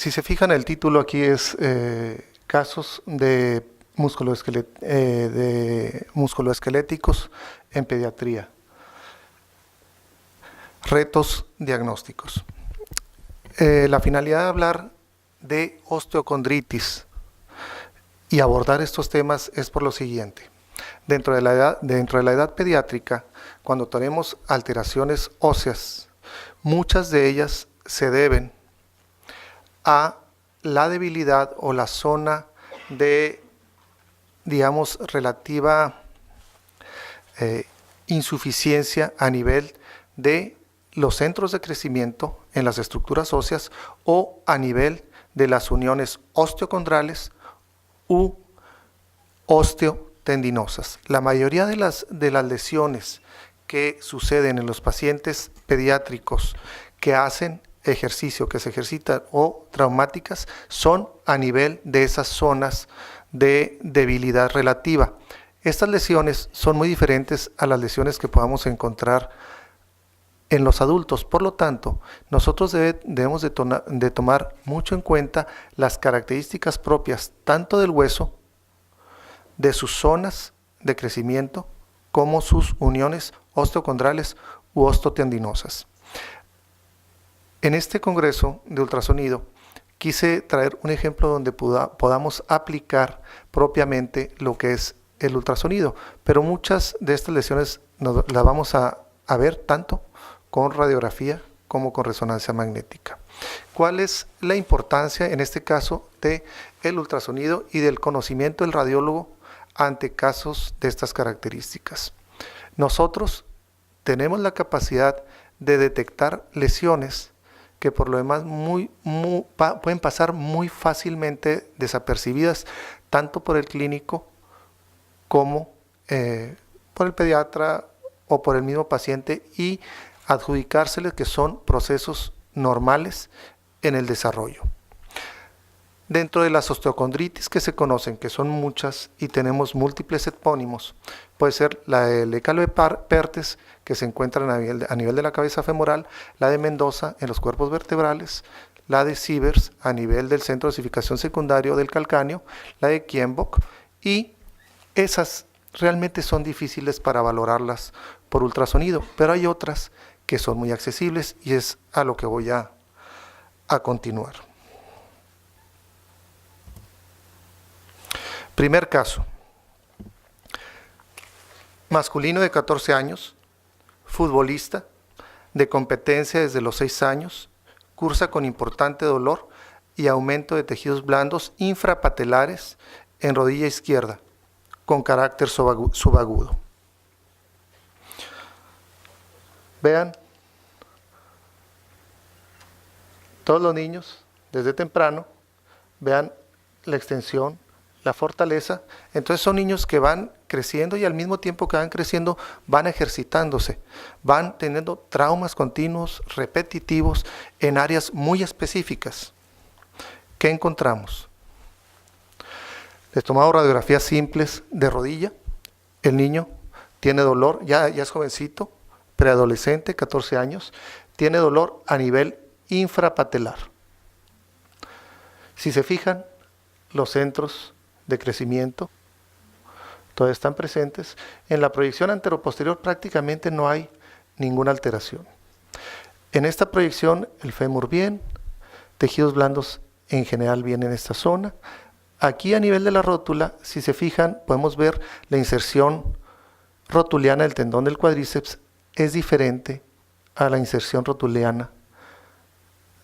Si se fijan, el título aquí es casos de musculoesqueléticos en pediatría. Retos diagnósticos. La finalidad de hablar de osteocondritis y abordar estos temas es por lo siguiente. Dentro de la edad pediátrica, cuando tenemos alteraciones óseas, muchas de ellas se deben a la debilidad o la zona de, digamos, relativa insuficiencia a nivel de los centros de crecimiento en las estructuras óseas o a nivel de las uniones osteocondrales u osteotendinosas. La mayoría de las lesiones que suceden en los pacientes pediátricos que hacen ejercicio, que se ejercitan o traumáticas, son a nivel de esas zonas de debilidad relativa. Estas lesiones son muy diferentes a las lesiones que podamos encontrar en los adultos. Por lo tanto, nosotros debemos de tomar mucho en cuenta las características propias tanto del hueso, de sus zonas de crecimiento, como sus uniones osteocondrales u osteotendinosas. En este congreso de ultrasonido quise traer un ejemplo donde podamos aplicar propiamente lo que es el ultrasonido, pero muchas de estas lesiones las vamos a ver tanto con radiografía como con resonancia magnética. ¿Cuál es la importancia en este caso del ultrasonido y del conocimiento del radiólogo ante casos de estas características? Nosotros tenemos la capacidad de detectar lesiones que por lo demás pueden pasar muy fácilmente desapercibidas, tanto por el clínico como por el pediatra o por el mismo paciente, y adjudicárseles que son procesos normales en el desarrollo. Dentro de las osteocondritis que se conocen, que son muchas y tenemos múltiples epónimos, puede ser la de Lecalo-Perthes, que se encuentra a nivel de la cabeza femoral, la de Mendoza en los cuerpos vertebrales, la de Sievers a nivel del centro de osificación secundario del calcáneo, la de Kienbock, y esas realmente son difíciles para valorarlas por ultrasonido, pero hay otras que son muy accesibles y es a lo que voy a continuar. Primer caso, masculino de 14 años, futbolista, de competencia desde los 6 años, cursa con importante dolor y aumento de tejidos blandos infrapatelares en rodilla izquierda, con carácter subagudo. Vean, todos los niños, desde temprano, vean la extensión, la fortaleza. Entonces son niños que van creciendo y al mismo tiempo que van creciendo van ejercitándose, van teniendo traumas continuos, repetitivos, en áreas muy específicas. ¿Qué encontramos? Les tomamos radiografías simples de rodilla. El niño tiene dolor, ya es jovencito, preadolescente, 14 años, tiene dolor a nivel infrapatelar. Si se fijan, los centros de crecimiento todavía están presentes. En la proyección anteroposterior prácticamente no hay ninguna alteración. En esta proyección el fémur bien, tejidos blandos en general bien en esta zona. Aquí a nivel de la rótula, si se fijan, podemos ver la inserción rotuliana del tendón del cuádriceps es diferente a la inserción rotuliana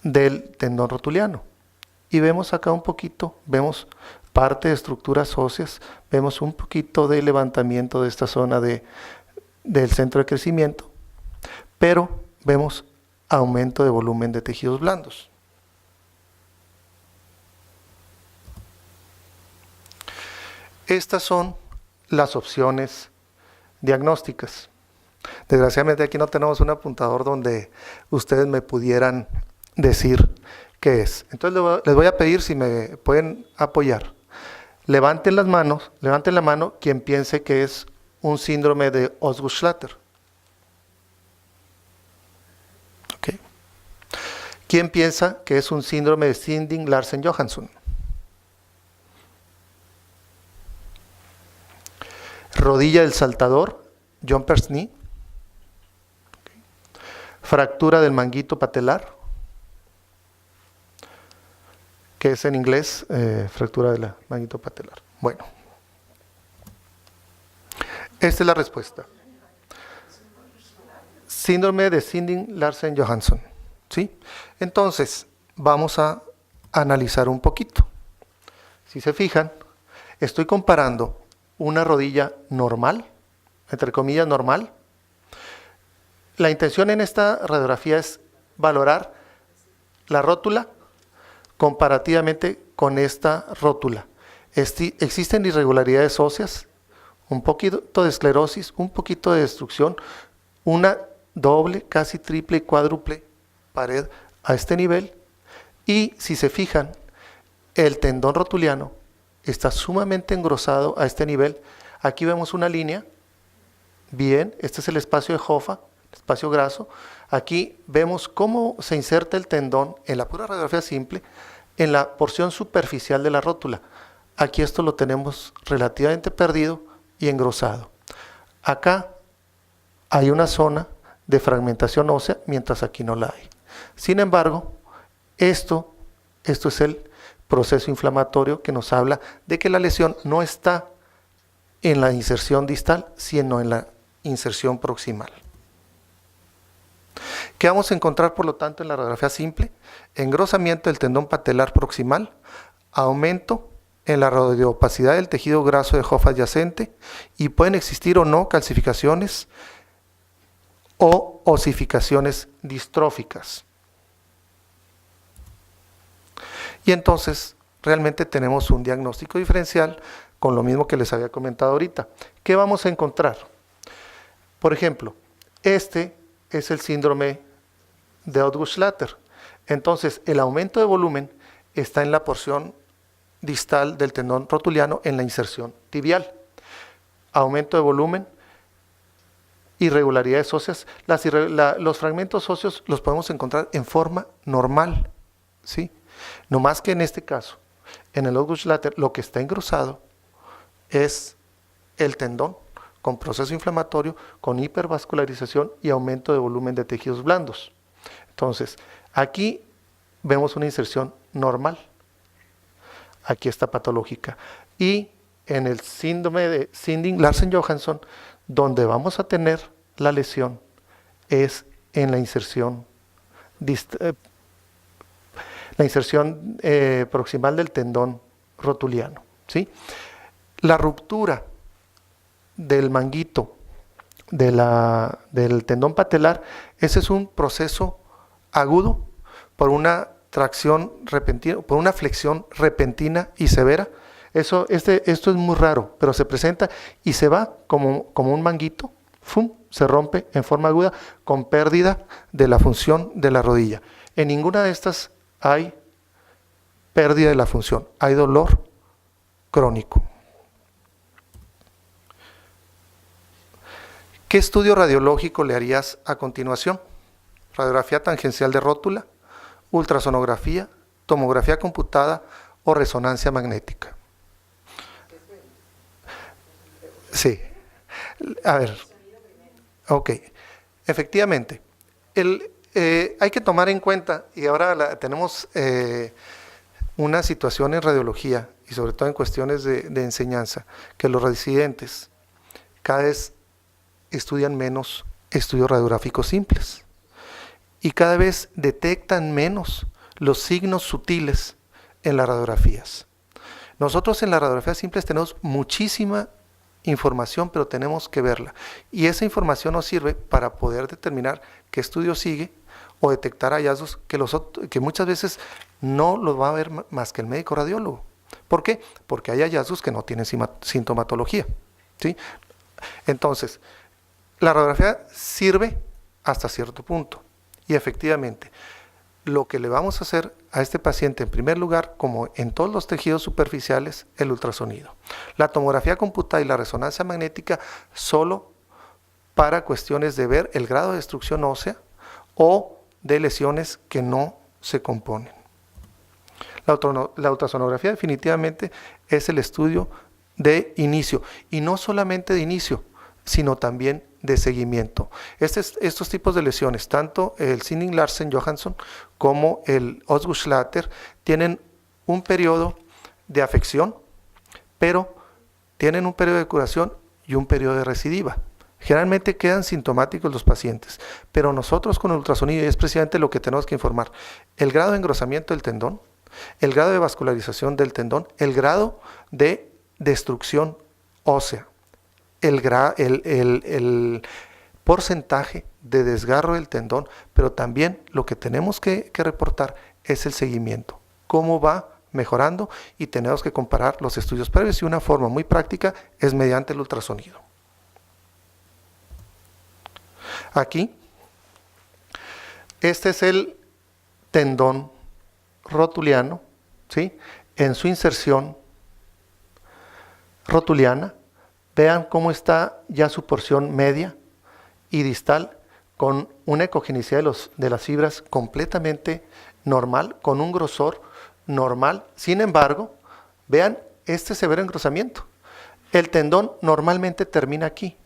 del tendón rotuliano. Y vemos acá un poquito, vemos parte de estructuras óseas, vemos un poquito de levantamiento de esta zona del centro de crecimiento, pero vemos aumento de volumen de tejidos blandos. Estas son las opciones diagnósticas. Desgraciadamente aquí no tenemos un apuntador donde ustedes me pudieran decir qué es. Entonces les voy a pedir si me pueden apoyar. Levanten la mano quien piense que es un síndrome de Osgood-Schlatter. Okay. ¿Quién piensa que es un síndrome de Sinding-Larsen-Johansson? Rodilla del saltador, jumper's knee. Fractura del manguito patelar, que es en inglés fractura del manguito patelar. Bueno, esta es la respuesta. Síndrome de Sinding-Larsen-Johansson, ¿sí? Entonces, vamos a analizar un poquito. Si se fijan, estoy comparando una rodilla normal, entre comillas normal. La intención en esta radiografía es valorar la rótula comparativamente con esta rótula. Existen irregularidades óseas, un poquito de esclerosis, un poquito de destrucción, una doble, casi triple y cuádruple pared a este nivel. Y si se fijan, el tendón rotuliano está sumamente engrosado a este nivel. Aquí vemos una línea. Bien, este es el espacio de Hoffa, espacio graso. Aquí vemos cómo se inserta el tendón en la pura radiografía simple en la porción superficial de la rótula. Aquí esto lo tenemos relativamente perdido y engrosado. Acá hay una zona de fragmentación ósea, mientras aquí no la hay. Sin embargo, esto es el proceso inflamatorio que nos habla de que la lesión no está en la inserción distal, sino en la inserción proximal. ¿Qué vamos a encontrar, por lo tanto, en la radiografía simple? Engrosamiento del tendón patelar proximal, aumento en la radioopacidad del tejido graso de Hoffa adyacente, y pueden existir o no calcificaciones o osificaciones distróficas. Y entonces realmente tenemos un diagnóstico diferencial con lo mismo que les había comentado ahorita. ¿Qué vamos a encontrar? Por ejemplo, este es el síndrome de Ottwuch-Schlatter. Entonces, el aumento de volumen está en la porción distal del tendón rotuliano en la inserción tibial. Aumento de volumen, irregularidades óseas. Los fragmentos óseos los podemos encontrar en forma normal, ¿sí? No más que en este caso, en el Ottwuch-Schlatter, lo que está engrosado es el tendón con proceso inflamatorio, con hipervascularización y aumento de volumen de tejidos blandos. Entonces, aquí vemos una inserción normal. Aquí está patológica. Y en el síndrome de Sinding-Larsen-Johansson, donde vamos a tener la lesión, es en la inserción proximal del tendón rotuliano, ¿sí? La ruptura del manguito del tendón patelar, ese es un proceso agudo por una tracción repentina, por una flexión repentina y severa. Esto es muy raro, pero se presenta y se va como un manguito, ¡fum!, se rompe en forma aguda con pérdida de la función de la rodilla. En ninguna de estas hay pérdida de la función, hay dolor crónico. ¿Qué estudio radiológico le harías a continuación? Radiografía tangencial de rótula, ultrasonografía, tomografía computada o resonancia magnética. Sí. A ver. Ok. Efectivamente. Hay que tomar en cuenta, y ahora tenemos una situación en radiología, y sobre todo en cuestiones de enseñanza, que los residentes cada vez estudian menos estudios radiográficos simples y cada vez detectan menos los signos sutiles en las radiografías. Nosotros en las radiografías simples tenemos muchísima información, pero tenemos que verla, y esa información nos sirve para poder determinar qué estudio sigue o detectar hallazgos que muchas veces no los va a ver más que el médico radiólogo. ¿Por qué? Porque hay hallazgos que no tienen sintomatología, ¿sí? Entonces, la radiografía sirve hasta cierto punto, y efectivamente lo que le vamos a hacer a este paciente, en primer lugar, como en todos los tejidos superficiales, el ultrasonido. La tomografía computada y la resonancia magnética solo para cuestiones de ver el grado de destrucción ósea o de lesiones que no se componen. La ultrasonografía definitivamente es el estudio de inicio, y no solamente de inicio, sino también de seguimiento. Estos tipos de lesiones, tanto el Sinding-Larsen-Johansson como el Osgood-Schlatter, tienen un periodo de afección, pero tienen un periodo de curación y un periodo de recidiva. Generalmente quedan sintomáticos los pacientes, pero nosotros con el ultrasonido, y es precisamente lo que tenemos que informar, el grado de engrosamiento del tendón, el grado de vascularización del tendón, el grado de destrucción ósea, el porcentaje de desgarro del tendón, pero también lo que tenemos que reportar es el seguimiento, cómo va mejorando, y tenemos que comparar los estudios previos, y una forma muy práctica es mediante el ultrasonido. Aquí, este es el tendón rotuliano, ¿sí? En su inserción rotuliana, vean cómo está ya su porción media y distal, con una ecogenicidad de las fibras completamente normal, con un grosor normal. Sin embargo, vean este severo engrosamiento. El tendón normalmente termina aquí,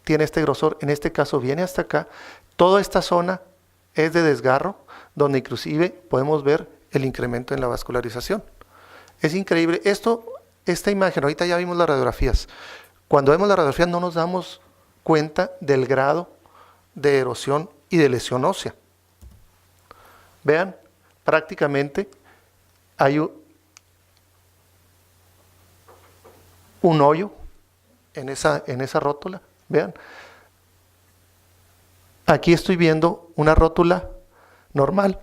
tiene este grosor, en este caso viene hasta acá. Toda esta zona es de desgarro, donde inclusive podemos ver el incremento en la vascularización. Es increíble. Esta imagen, ahorita ya vimos las radiografías. Cuando vemos las radiografías no nos damos cuenta del grado de erosión y de lesión ósea. Vean, prácticamente hay un hoyo en esa rótula. Vean, aquí estoy viendo una rótula normal,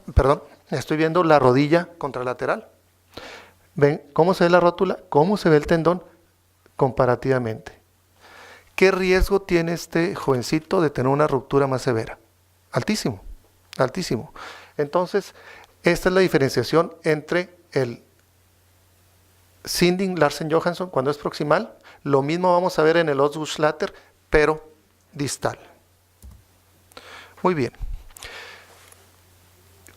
estoy viendo la rodilla contralateral. ¿Ven cómo se ve la rótula? ¿Cómo se ve el tendón comparativamente? ¿Qué riesgo tiene este jovencito de tener una ruptura más severa? Altísimo, altísimo. Entonces, esta es la diferenciación entre el Sinding-Larsen-Johansson cuando es proximal. Lo mismo vamos a ver en el Osgood-Schlatter, pero distal. Muy bien.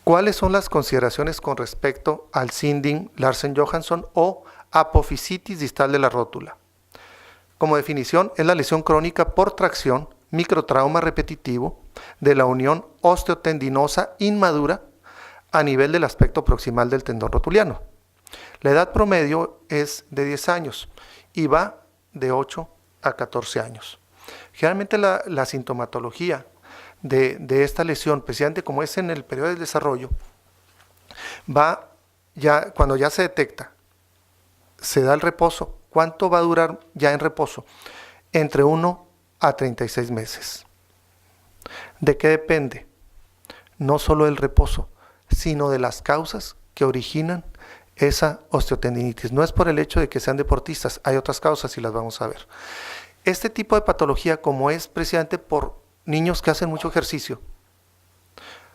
¿Cuáles son las consideraciones con respecto al Sinding-Larsen-Johansson o apofisitis distal de la rótula? Como definición, es la lesión crónica por tracción, microtrauma repetitivo de la unión osteotendinosa inmadura a nivel del aspecto proximal del tendón rotuliano. La edad promedio es de 10 años y va de 8 a 14 años. Generalmente la sintomatología de esta lesión, precisamente como es en el periodo del desarrollo, va ya cuando ya se detecta, se da el reposo. ¿Cuánto va a durar ya en reposo? Entre 1 a 36 meses. ¿De qué depende? No solo del reposo, sino de las causas que originan esa osteotendinitis. No es por el hecho de que sean deportistas, hay otras causas y las vamos a ver. Este tipo de patología, como es precisamente por niños que hacen mucho ejercicio,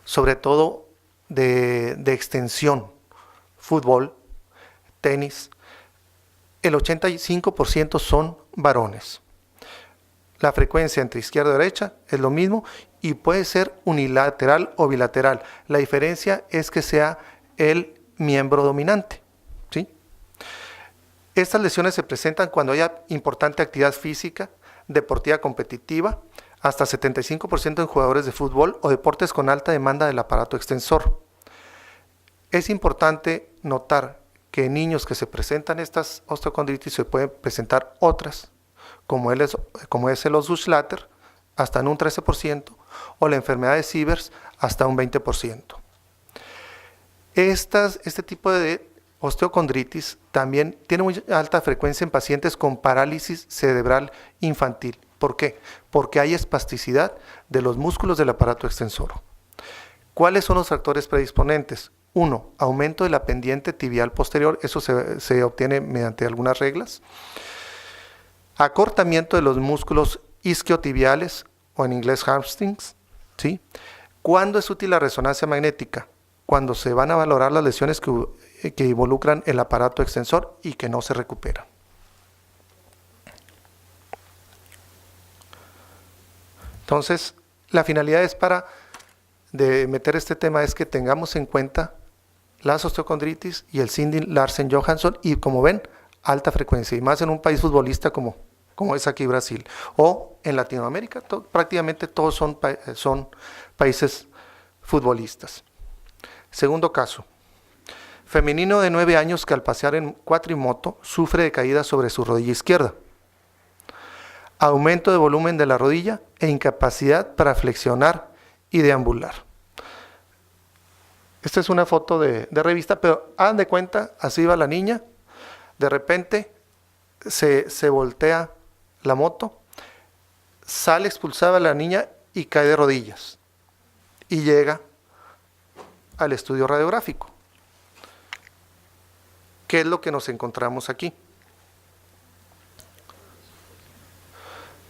sobre todo de extensión, fútbol, tenis, el 85% son varones. La frecuencia entre izquierda y derecha es lo mismo y puede ser unilateral o bilateral. La diferencia es que sea el miembro dominante, ¿sí? Estas lesiones se presentan cuando haya importante actividad física, deportiva competitiva, hasta 75% en jugadores de fútbol o deportes con alta demanda del aparato extensor. Es importante notar que en niños que se presentan estas osteocondritis se pueden presentar otras, como es el Osgood-Schlatter, hasta en un 13%, o la enfermedad de Sievers, hasta un 20%. Este tipo de osteocondritis también tiene muy alta frecuencia en pacientes con parálisis cerebral infantil. ¿Por qué? Porque hay espasticidad de los músculos del aparato extensor. ¿Cuáles son los factores predisponentes? 1. Aumento de la pendiente tibial posterior, eso se obtiene mediante algunas reglas. Acortamiento de los músculos isquiotibiales, o en inglés hamstrings, ¿sí? ¿Cuándo es útil la resonancia magnética? Cuando se van a valorar las lesiones que involucran el aparato extensor y que no se recuperan. Entonces, la finalidad es para de meter este tema es que tengamos en cuenta las osteocondritis y el síndrome Larsen-Johansson, y como ven, alta frecuencia, y más en un país futbolista como es aquí Brasil, o en Latinoamérica, prácticamente todos son países futbolistas. Segundo caso, femenino de 9 años que al pasear en cuatrimoto sufre de caída sobre su rodilla izquierda, aumento de volumen de la rodilla e incapacidad para flexionar y deambular. Esta es una foto de revista, pero hagan de cuenta, así va la niña, de repente se voltea la moto, sale expulsada la niña y cae de rodillas y llega al estudio radiográfico. ¿Qué es lo que nos encontramos aquí?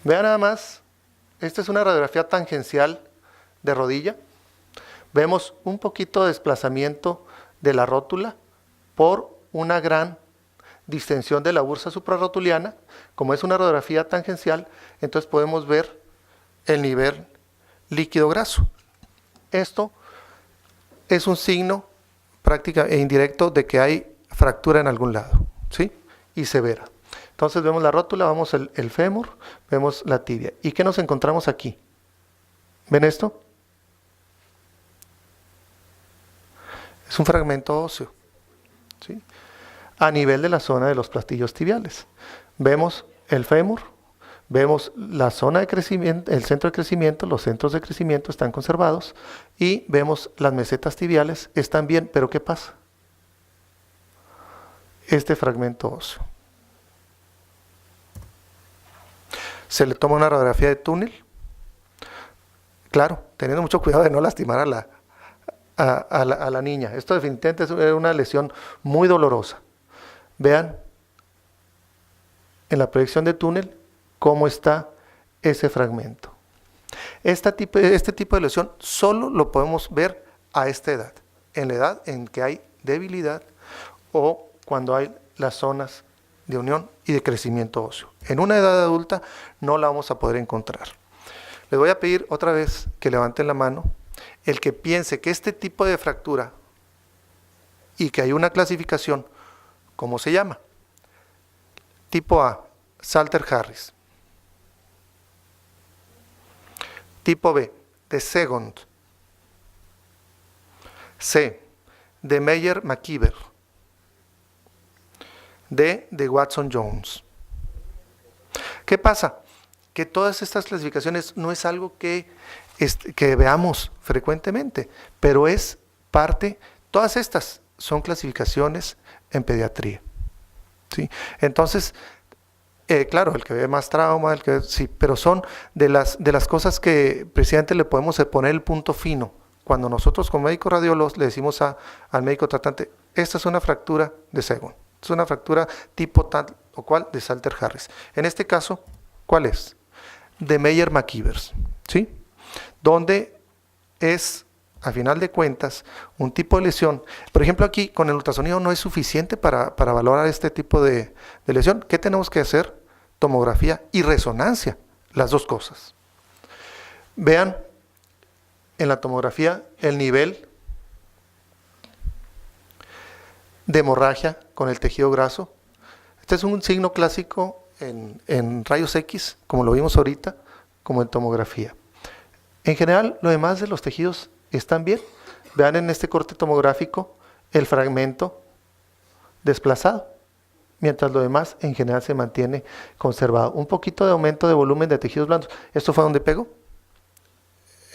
Vean nada más, esta es una radiografía tangencial de rodilla. Vemos un poquito de desplazamiento de la rótula por una gran distensión de la bursa suprarrotuliana. Como es una radiografía tangencial, entonces podemos ver el nivel líquido graso. Esto es un signo práctico e indirecto de que hay fractura en algún lado, ¿sí? Y severa. Entonces vemos la rótula, vemos el fémur, vemos la tibia. ¿Y qué nos encontramos aquí? ¿Ven esto? Es un fragmento óseo, ¿sí? A nivel de la zona de los platillos tibiales. Vemos el fémur, vemos la zona de crecimiento, el centro de crecimiento, los centros de crecimiento están conservados, y vemos las mesetas tibiales, están bien, pero ¿qué pasa? Este fragmento óseo. Se le toma una radiografía de túnel, claro, teniendo mucho cuidado de no lastimar a la niña. Esto definitivamente es una lesión muy dolorosa. Vean en la proyección de túnel cómo está ese fragmento. Este tipo de lesión solo lo podemos ver a esta edad, en la edad en que hay debilidad o cuando hay las zonas de unión y de crecimiento óseo. En una edad adulta no la vamos a poder encontrar. Les voy a pedir otra vez que levanten la mano el que piense que este tipo de fractura y que hay una clasificación, ¿cómo se llama? Tipo A, Salter-Harris. Tipo B, de Segond. C, de Meyer-McKeever. D, de Watson-Jones. ¿Qué pasa? Que todas estas clasificaciones no es algo que veamos frecuentemente, pero es parte, todas estas son clasificaciones en pediatría, ¿sí? Entonces, claro, el que ve más trauma, sí, pero son de las cosas que precisamente le podemos poner el punto fino. Cuando nosotros como médicos radiólogos le decimos al médico tratante, esta es una fractura de Segond, es una fractura tipo tal o cual de Salter-Harris. En este caso, ¿cuál es? De Meyer-McKeever, ¿sí? Donde es, a final de cuentas, un tipo de lesión. Por ejemplo, aquí con el ultrasonido no es suficiente para valorar este tipo de lesión. ¿Qué tenemos que hacer? Tomografía y resonancia, las dos cosas. Vean en la tomografía el nivel de hemorragia con el tejido graso. Este es un signo clásico en rayos X, como lo vimos ahorita, como en tomografía. En general, lo demás de los tejidos están bien. Vean en este corte tomográfico el fragmento desplazado, mientras lo demás en general se mantiene conservado. Un poquito de aumento de volumen de tejidos blandos. ¿Esto fue donde pegó?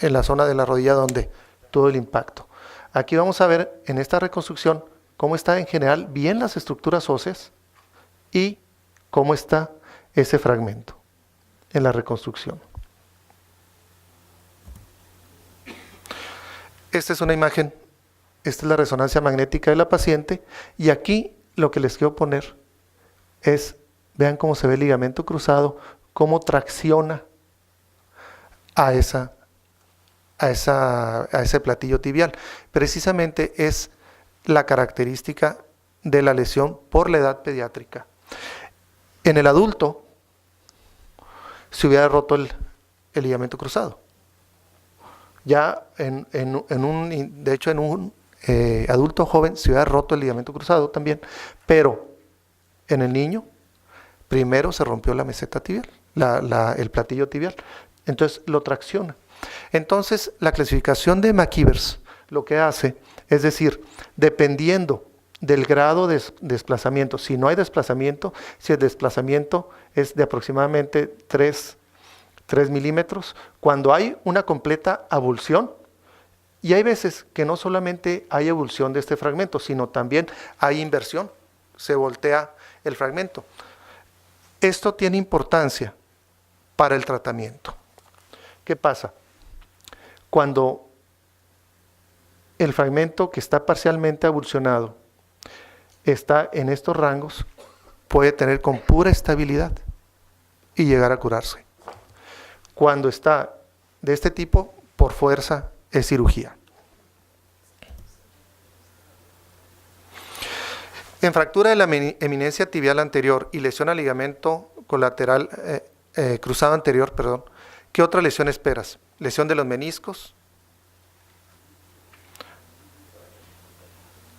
En la zona de la rodilla donde tuvo el impacto. Aquí vamos a ver en esta reconstrucción cómo está en general bien las estructuras óseas y cómo está ese fragmento en la reconstrucción. Esta es una imagen, esta es la resonancia magnética de la paciente, y aquí lo que les quiero poner es, vean cómo se ve el ligamento cruzado, cómo tracciona a ese platillo tibial. Precisamente es la característica de la lesión por la edad pediátrica. En el adulto se hubiera roto el ligamento cruzado. Ya de hecho en un adulto joven se hubiera roto el ligamento cruzado también, pero en el niño primero se rompió la meseta tibial, el platillo tibial, entonces lo tracciona. Entonces la clasificación de McKeevers lo que hace es decir, dependiendo del grado de desplazamiento, si no hay desplazamiento, si el desplazamiento es de aproximadamente 3 milímetros, cuando hay una completa avulsión, y hay veces que no solamente hay avulsión de este fragmento, sino también hay inversión, se voltea el fragmento. Esto tiene importancia para el tratamiento. ¿Qué pasa? Cuando el fragmento que está parcialmente avulsionado está en estos rangos, puede tener con pura estabilidad y llegar a curarse. Cuando está de este tipo, por fuerza, es cirugía. En fractura de la eminencia tibial anterior y lesión al ligamento colateral cruzado anterior, ¿qué otra lesión esperas? Lesión de los meniscos.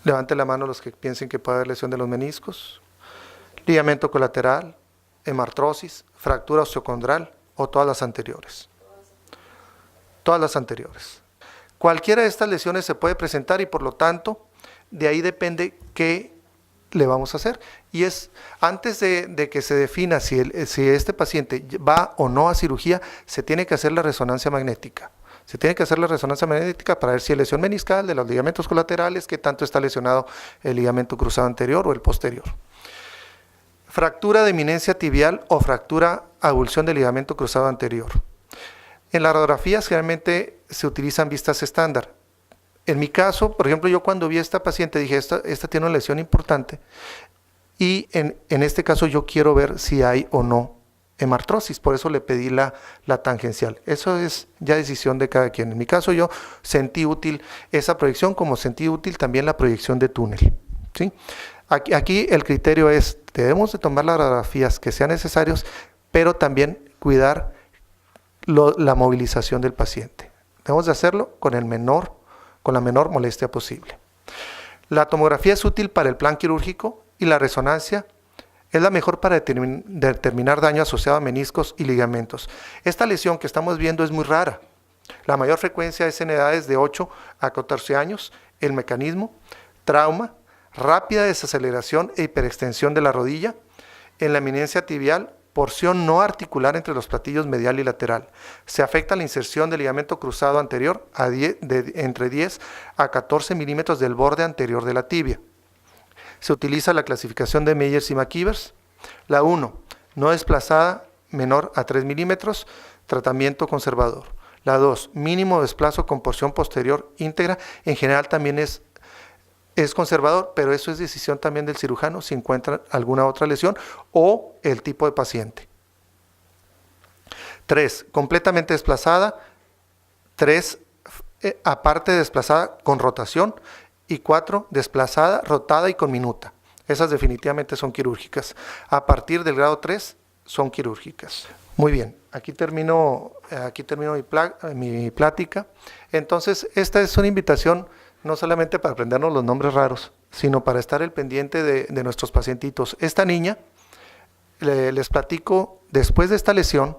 Levante la mano los que piensen que puede haber lesión de los meniscos. Ligamento colateral, hemartrosis, fractura osteocondral o todas las anteriores. Todas las anteriores. Cualquiera de estas lesiones se puede presentar y por lo tanto de ahí depende qué le vamos a hacer. Y es antes de que se defina si este paciente va o no a cirugía, se tiene que hacer la resonancia magnética. Se tiene que hacer la resonancia magnética para ver si hay lesión meniscal de los ligamentos colaterales, qué tanto está lesionado el ligamento cruzado anterior o el posterior. Fractura de eminencia tibial o fractura avulsión del ligamento cruzado anterior. En las radiografías generalmente se utilizan vistas estándar. En mi caso, por ejemplo, yo cuando vi a esta paciente dije, esta tiene una lesión importante y en este caso yo quiero ver si hay o no hemartrosis, por eso le pedí la tangencial. Eso es ya decisión de cada quien. En mi caso yo sentí útil esa proyección, como sentí útil también la proyección de túnel, ¿sí? Aquí el criterio es, debemos de tomar las radiografías que sean necesarias, pero también cuidar la movilización del paciente. Debemos de hacerlo con la menor molestia posible. La tomografía es útil para el plan quirúrgico y la resonancia es la mejor para determinar daño asociado a meniscos y ligamentos. Esta lesión que estamos viendo es muy rara. La mayor frecuencia es en edades de 8 a 14 años. El mecanismo, trauma, rápida desaceleración e hiperextensión de la rodilla. En la eminencia tibial, porción no articular entre los platillos medial y lateral. Se afecta la inserción del ligamento cruzado anterior entre 10 a 14 milímetros del borde anterior de la tibia. Se utiliza la clasificación de Meyers y McKeevers. La 1, no desplazada, menor a 3 milímetros, tratamiento conservador. La 2, mínimo desplazo con porción posterior íntegra, en general también es conservador, pero eso es decisión también del cirujano si encuentra alguna otra lesión o el tipo de paciente. 3, completamente desplazada. 3, aparte desplazada con rotación. Y 4, desplazada, rotada y con minuta. Esas definitivamente son quirúrgicas. A partir del grado 3 son quirúrgicas. Muy bien, aquí termino mi plática. Entonces, esta es una invitación no solamente para aprendernos los nombres raros, sino para estar al pendiente de nuestros pacientitos. Esta niña, les platico, después de esta lesión,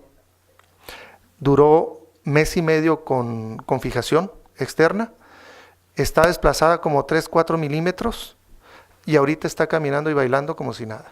duró 1 mes y medio con fijación externa. Está desplazada como 3-4 milímetros y ahorita está caminando y bailando como si nada.